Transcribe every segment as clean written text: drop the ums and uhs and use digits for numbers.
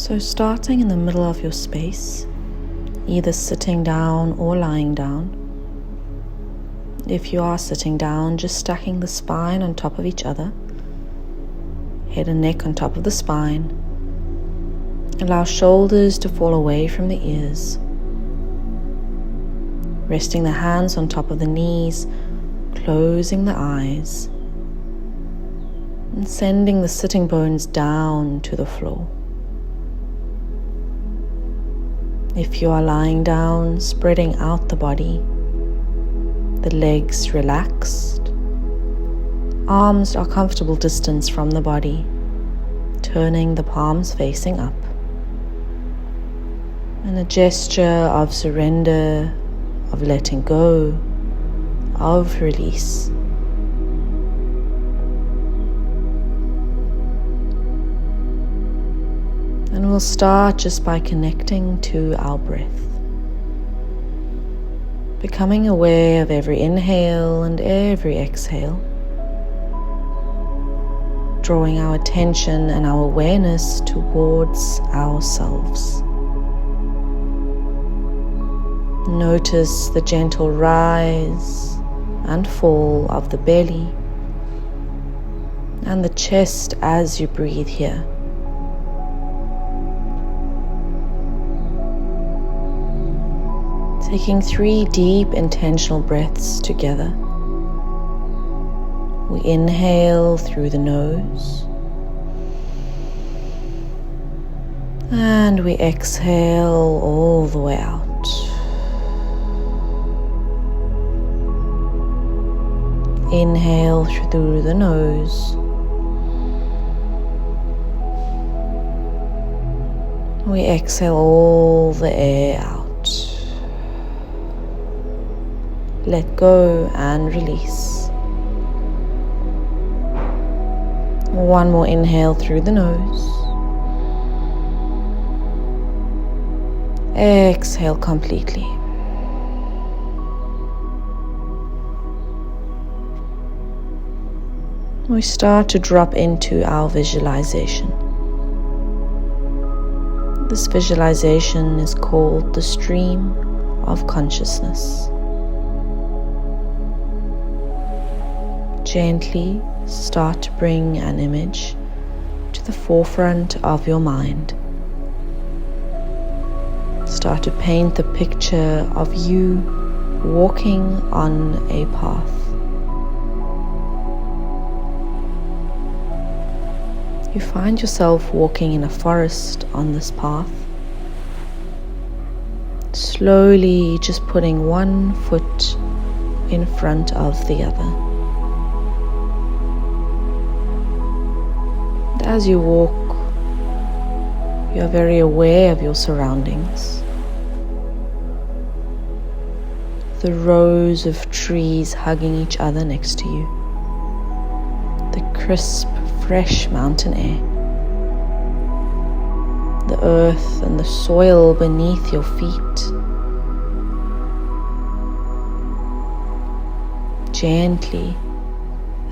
So starting in the middle of your space, either sitting down or lying down. If you are sitting down, just stacking the spine on top of each other, head and neck on top of the spine. Allow shoulders to fall away from the ears. Resting the hands on top of the knees, closing the eyes, and sending the sitting bones down to the floor. If you are lying down, spreading out the body, the legs relaxed, arms are comfortable distance from the body, turning the palms facing up. And a gesture of surrender, of letting go, of release. And we'll start just by connecting to our breath, becoming aware of every inhale and every exhale, drawing our attention and our awareness towards ourselves. Notice the gentle rise and fall of the belly and the chest as you breathe here. Taking 3 deep intentional breaths together. We inhale through the nose and we exhale all the way out. Inhale through the nose. We exhale all the air out. Let go and release. One more inhale through the nose. Exhale completely. We start to drop into our visualization. This visualization is called the stream of consciousness. Gently start to bring an image to the forefront of your mind. Start to paint the picture of you walking on a path. You find yourself walking in a forest on this path, slowly just putting one foot in front of the other. As you walk, you are very aware of your surroundings. The rows of trees hugging each other next to you. The crisp, fresh mountain air. The earth and the soil beneath your feet. Gently,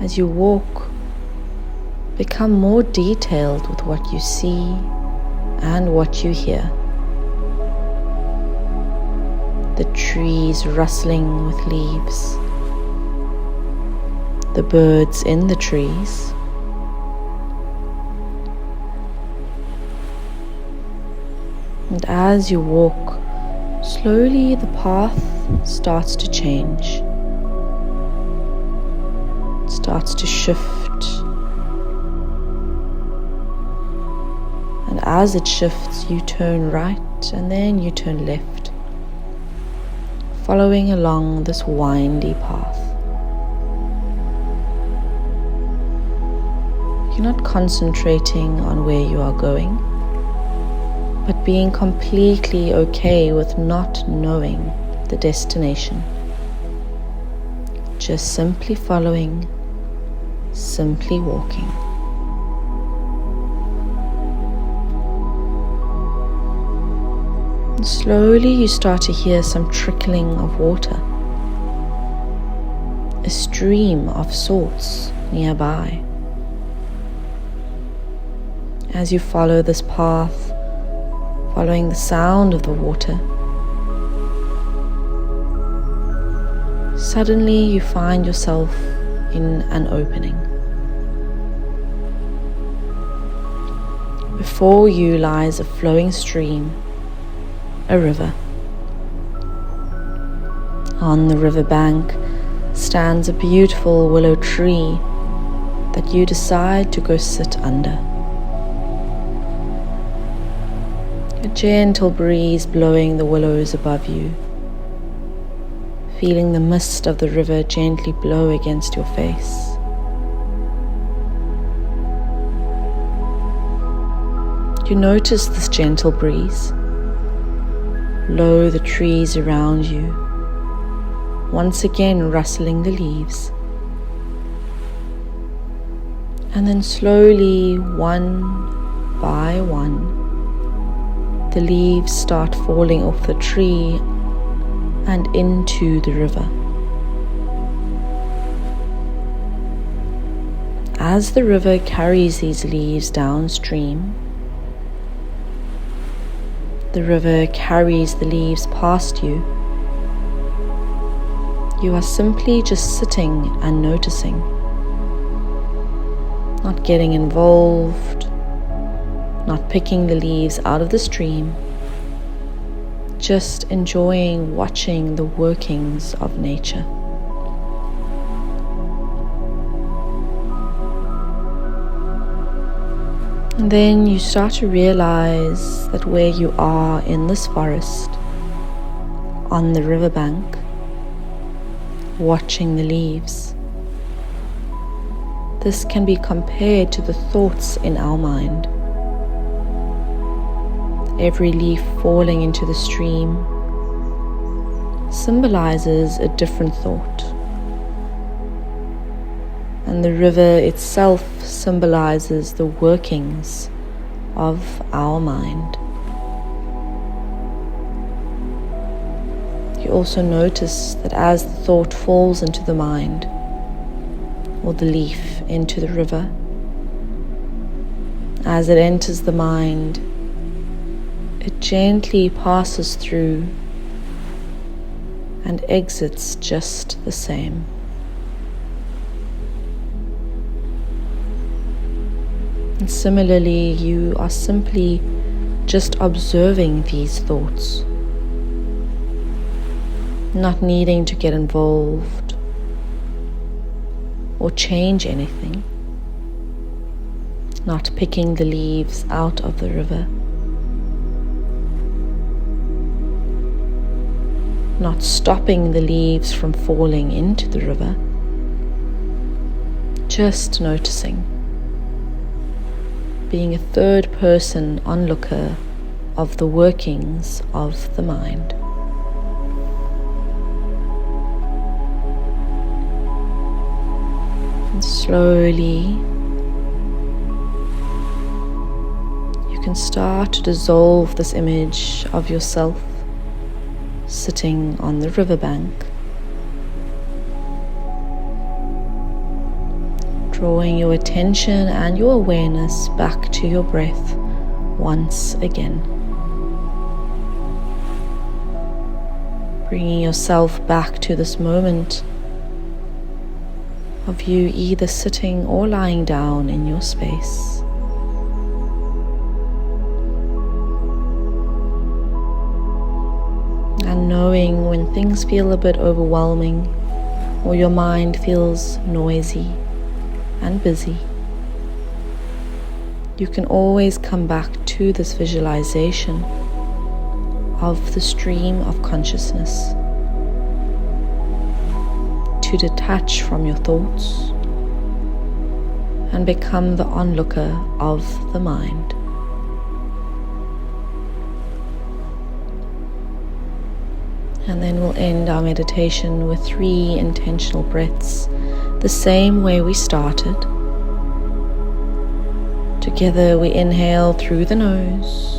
as you walk, become more detailed with what you see and what you hear. The trees rustling with leaves, the birds in the trees, and as you walk, slowly the path starts to change, starts to shift. And as it shifts, you turn right and then you turn left, following along this windy path. You're not concentrating on where you are going, but being completely okay with not knowing the destination. Just simply following, simply walking. And slowly you start to hear some trickling of water, a stream of sorts nearby. As you follow this path, following the sound of the water. Suddenly you find yourself in an opening. Before you lies a flowing stream, a river. On the riverbank stands a beautiful willow tree that you decide to go sit under. A gentle breeze blowing the willows above you, feeling the mist of the river gently blow against your face. You notice this gentle breeze blow the trees around you, once again rustling the leaves. And then slowly, one by one, the leaves start falling off the tree and into the river. As the river carries these leaves downstream, the river carries the leaves past you. You are simply just sitting and noticing, not getting involved, not picking the leaves out of the stream, just enjoying watching the workings of nature. And then you start to realize that where you are in this forest, on the riverbank, watching the leaves, this can be compared to the thoughts in our mind. Every leaf falling into the stream symbolizes a different thought, and the river itself symbolizes the workings of our mind. You also notice that as the thought falls into the mind, or the leaf into the river, as it enters the mind, it gently passes through and exits just the same. And similarly, you are simply just observing these thoughts, not needing to get involved or change anything, not picking the leaves out of the river, not stopping the leaves from falling into the river, just noticing, being a third-person onlooker of the workings of the mind. And slowly, you can start to dissolve this image of yourself sitting on the riverbank, drawing your attention and your awareness back to your breath once again. Bringing yourself back to this moment of you either sitting or lying down in your space. And knowing when things feel a bit overwhelming or your mind feels noisy and busy, you can always come back to this visualization of the stream of consciousness, to detach from your thoughts and become the onlooker of the mind. And then we'll end our meditation with 3 intentional breaths, the same way we started. Together we inhale through the nose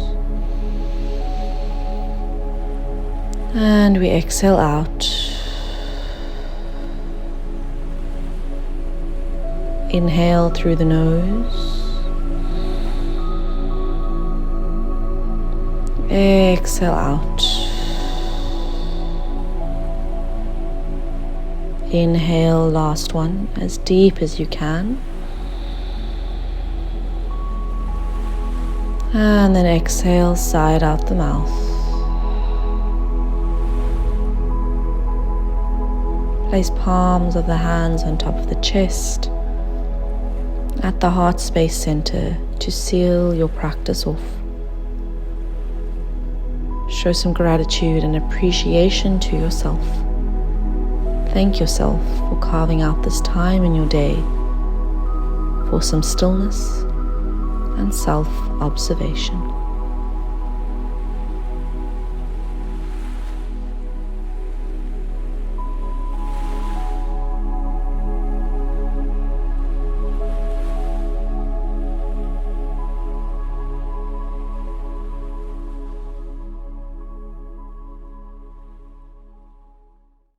and we exhale out. Inhale through the nose, Exhale out. Inhale, last one, as deep as you can. And then exhale, sigh it out the mouth. Place palms of the hands on top of the chest at the heart space center to seal your practice off. Show some gratitude and appreciation to yourself. Thank yourself for carving out this time in your day for some stillness and self-observation.